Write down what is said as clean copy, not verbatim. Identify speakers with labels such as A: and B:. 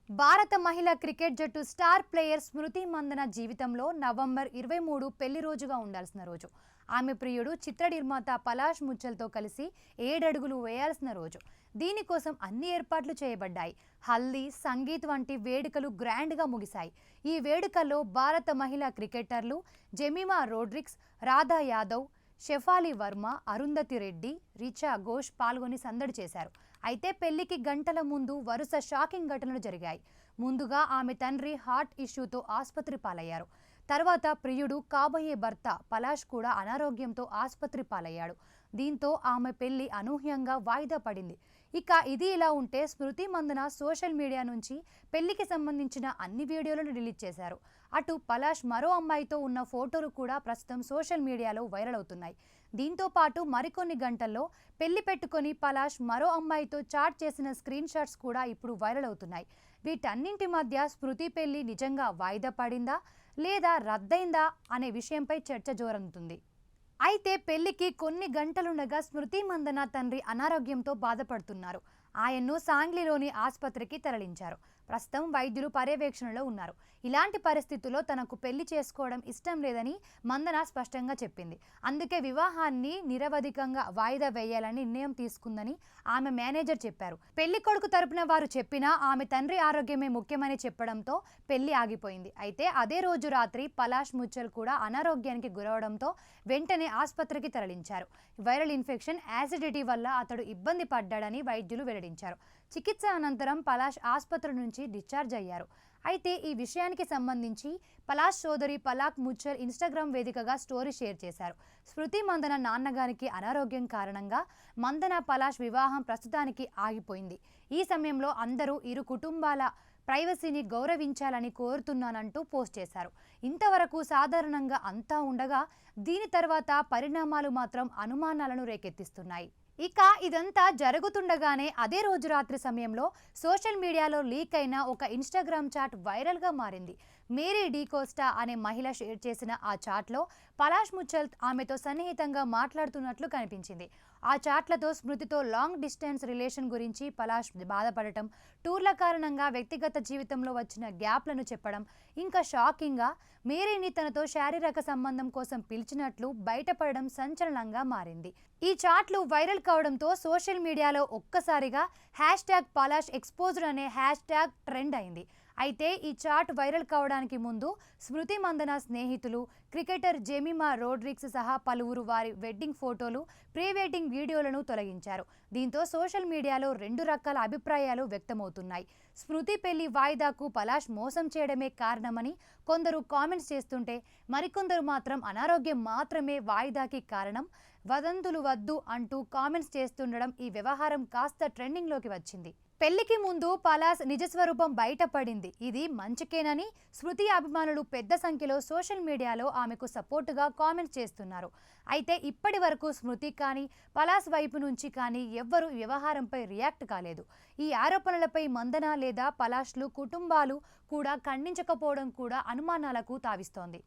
A: భారత మహిళా క్రికెట్ జట్టు స్టార్ ప్లేయర్ స్మృతి మందన జీవితంలో నవంబర్ 23 పెళ్లి రోజుగా ఉండాల్సిన రోజు. ఆమె ప్రియుడు చిత్ర నిర్మాత పలాష్ ముచ్చల్తో కలిసి 7 అడుగులు వేయాల్సిన రోజు. దీనికోసం అన్ని ఏర్పాట్లు చేయబడ్డాయి. హల్దీ, సంగీత్ వంటి వేడుకలు గ్రాండ్గా ముగిశాయి. ఈ వేడుకల్లో భారత మహిళా క్రికెటర్లు జెమిమా రోడ్రిగ్స్, రాధా యాదవ్, షెఫాలి వర్మ, అరుంధతి రెడ్డి, రిచా ఘోష్ పాల్గొని సందడి చేశారు. అయితే పెళ్లికి గంటల ముందు వరుస షాకింగ్ ఘటనలు జరిగాయి. ముందుగా ఆమె తండ్రి హార్ట్ ఇష్యూతో ఆసుపత్రి పాలయ్యారు. తర్వాత ప్రియుడు, కాబోయే భర్త పలాష్ కూడా అనారోగ్యంతో ఆసుపత్రి పాలయ్యాడు. దీంతో ఆమె పెళ్లి అనూహ్యంగా వాయిదా పడింది. ఇక ఇది ఇలా ఉంటే స్మృతి మందన సోషల్ మీడియా నుంచి పెళ్లికి సంబంధించిన అన్ని వీడియోలను డిలీట్ చేశారు. అటు పలాష్ మరో అమ్మాయితో ఉన్న ఫోటోలు కూడా ప్రస్తుతం సోషల్ మీడియాలో వైరల్ అవుతున్నాయి. దీంతో పాటు మరికొన్ని గంటల్లో పెళ్లి పెట్టుకొని పలాష్ మరో అమ్మాయితో చాట్ చేసిన స్క్రీన్ షాట్స్ కూడా ఇప్పుడు వైరల్ అవుతున్నాయి. వీటన్నింటి మధ్య స్మృతి పెళ్లి నిజంగా వాయిదా పడిందా లేదా రద్దయిందా అనే విషయంపై చర్చ జోరందుతుంది. అయితే పెళ్లికి కొన్ని గంటలుండగా స్మృతి మందన తండ్రి అనారోగ్యంతో బాధపడుతున్నారు. ఆయన్ను సాంగ్లీలోని ఆసుపత్రికి తరలించారు. ప్రస్తుతం వైద్యులు పర్యవేక్షణలో ఉన్నారు. ఇలాంటి పరిస్థితుల్లో తనకు పెళ్లి చేసుకోవడం ఇష్టం లేదని మందన స్పష్టంగా చెప్పింది. అందుకే వివాహాన్ని నిరవధికంగా వాయిదా వేయాలని నిర్ణయం తీసుకుందని ఆమె మేనేజర్ చెప్పారు. పెళ్లి కొడుకు తరపున వారు చెప్పినా ఆమె తండ్రి ఆరోగ్యమే ముఖ్యమని చెప్పడంతో పెళ్లి ఆగిపోయింది. అయితే అదే రోజు రాత్రి పలాష్ ముచ్చల్ కూడా అనారోగ్యానికి గురవడంతో వెంటనే ఆసుపత్రికి తరలించారు. వైరల్ ఇన్ఫెక్షన్, యాసిడిటీ వల్ల అతడు ఇబ్బంది పడ్డాడని వైద్యులు వెల్లడించారు. చికిత్స అనంతరం పలాష్ ఆసుపత్రి నుంచి డిశ్చార్జ్ అయ్యారు. అయితే ఈ విషయానికి సంబంధించి పలాష్ సోదరి పలాక్ ముచ్చల్ ఇన్స్టాగ్రామ్ వేదికగా స్టోరీ షేర్ చేశారు. స్మృతి మందన నాన్నగారికి అనారోగ్యం కారణంగా మందన పలాష్ వివాహం ప్రస్తుతానికి ఆగిపోయింది. ఈ సమయంలో అందరూ ఇరు కుటుంబాల ప్రైవసీని గౌరవించాలని కోరుతున్నానంటూ పోస్ట్ చేశారు. ఇంతవరకు సాధారణంగా అంతా ఉండగా దీని తర్వాత పరిణామాలు మాత్రం అనుమానాలను రేకెత్తిస్తున్నాయి. ఇక ఇదంతా జరుగుతుండగానే అదే రోజు రాత్రి సమయంలో సోషల్ మీడియాలో లీక్ అయిన ఒక ఇన్స్టాగ్రామ్ చాట్ వైరల్గా మారింది. మేరీ డీకోస్టా అనే మహిళ షేర్ చేసిన ఆ చాట్లో పలాష్ ముచ్చల్ ఆమెతో సన్నిహితంగా మాట్లాడుతున్నట్లు కనిపించింది. ఆ చాట్లతో స్మృతితో లాంగ్ డిస్టెన్స్ రిలేషన్ గురించి పలాష్ బాధపడటం, టూర్ల కారణంగా వ్యక్తిగత జీవితంలో వచ్చిన గ్యాప్లను చెప్పడం, ఇంకా షాకింగ్గా మేరీని తనతో శారీరక సంబంధం కోసం పిలిచినట్లు బయటపడడం సంచలనంగా మారింది. ఈ చాట్లు వైరల్ కావడంతో సోషల్ మీడియాలో ఒక్కసారిగా #పలాష్ ఎక్స్పోజ్డ్ అనే హ్యాష్ట్యాగ్ ట్రెండ్ అయింది. అయితే ఈ చాట్ వైరల్ కావడానికి ముందు స్మృతి మందన స్నేహితులు, క్రికెటర్ జెమిమా రోడ్రిగ్స్ సహా పలువురు వారి వెడ్డింగ్ ఫోటోలు, ప్రీ వెడ్డింగ్ వీడియోలను తొలగించారు. దీంతో సోషల్ మీడియాలో 2 రకాల అభిప్రాయాలు వ్యక్తమవుతున్నాయి. స్మృతి పెళ్లి వాయిదాకు పలాష్ మోసం చేయడమే కారణమని కొందరు కామెంట్స్ చేస్తుంటే, మరికొందరు మాత్రం అనారోగ్యం మాత్రమే వాయిదాకి కారణం, వదంతులు వద్దు అంటూ కామెంట్స్ చేస్తుండడం ఈ వ్యవహారం కాస్త ట్రెండింగ్లోకి వచ్చింది. పెళ్లికి ముందు పలాష్ నిజస్వరూపం బయటపడింది. ఇది మంచికేనని స్మృతి అభిమానులు పెద్ద సంఖ్యలో సోషల్ మీడియాలో ఆమెకు సపోర్టుగా కామెంట్స్ చేస్తున్నారు. అయితే ఇప్పటి వరకు స్మృతి కానీ, పలాష్ వైపు నుంచి కానీ ఎవ్వరూ వ్యవహారంపై రియాక్ట్ కాలేదు. ఈ ఆరోపణలపై మందన లేదా పలాష్లు కుటుంబాలు కూడా ఖండించకపోవడం కూడా అనుమానాలకు తావిస్తోంది.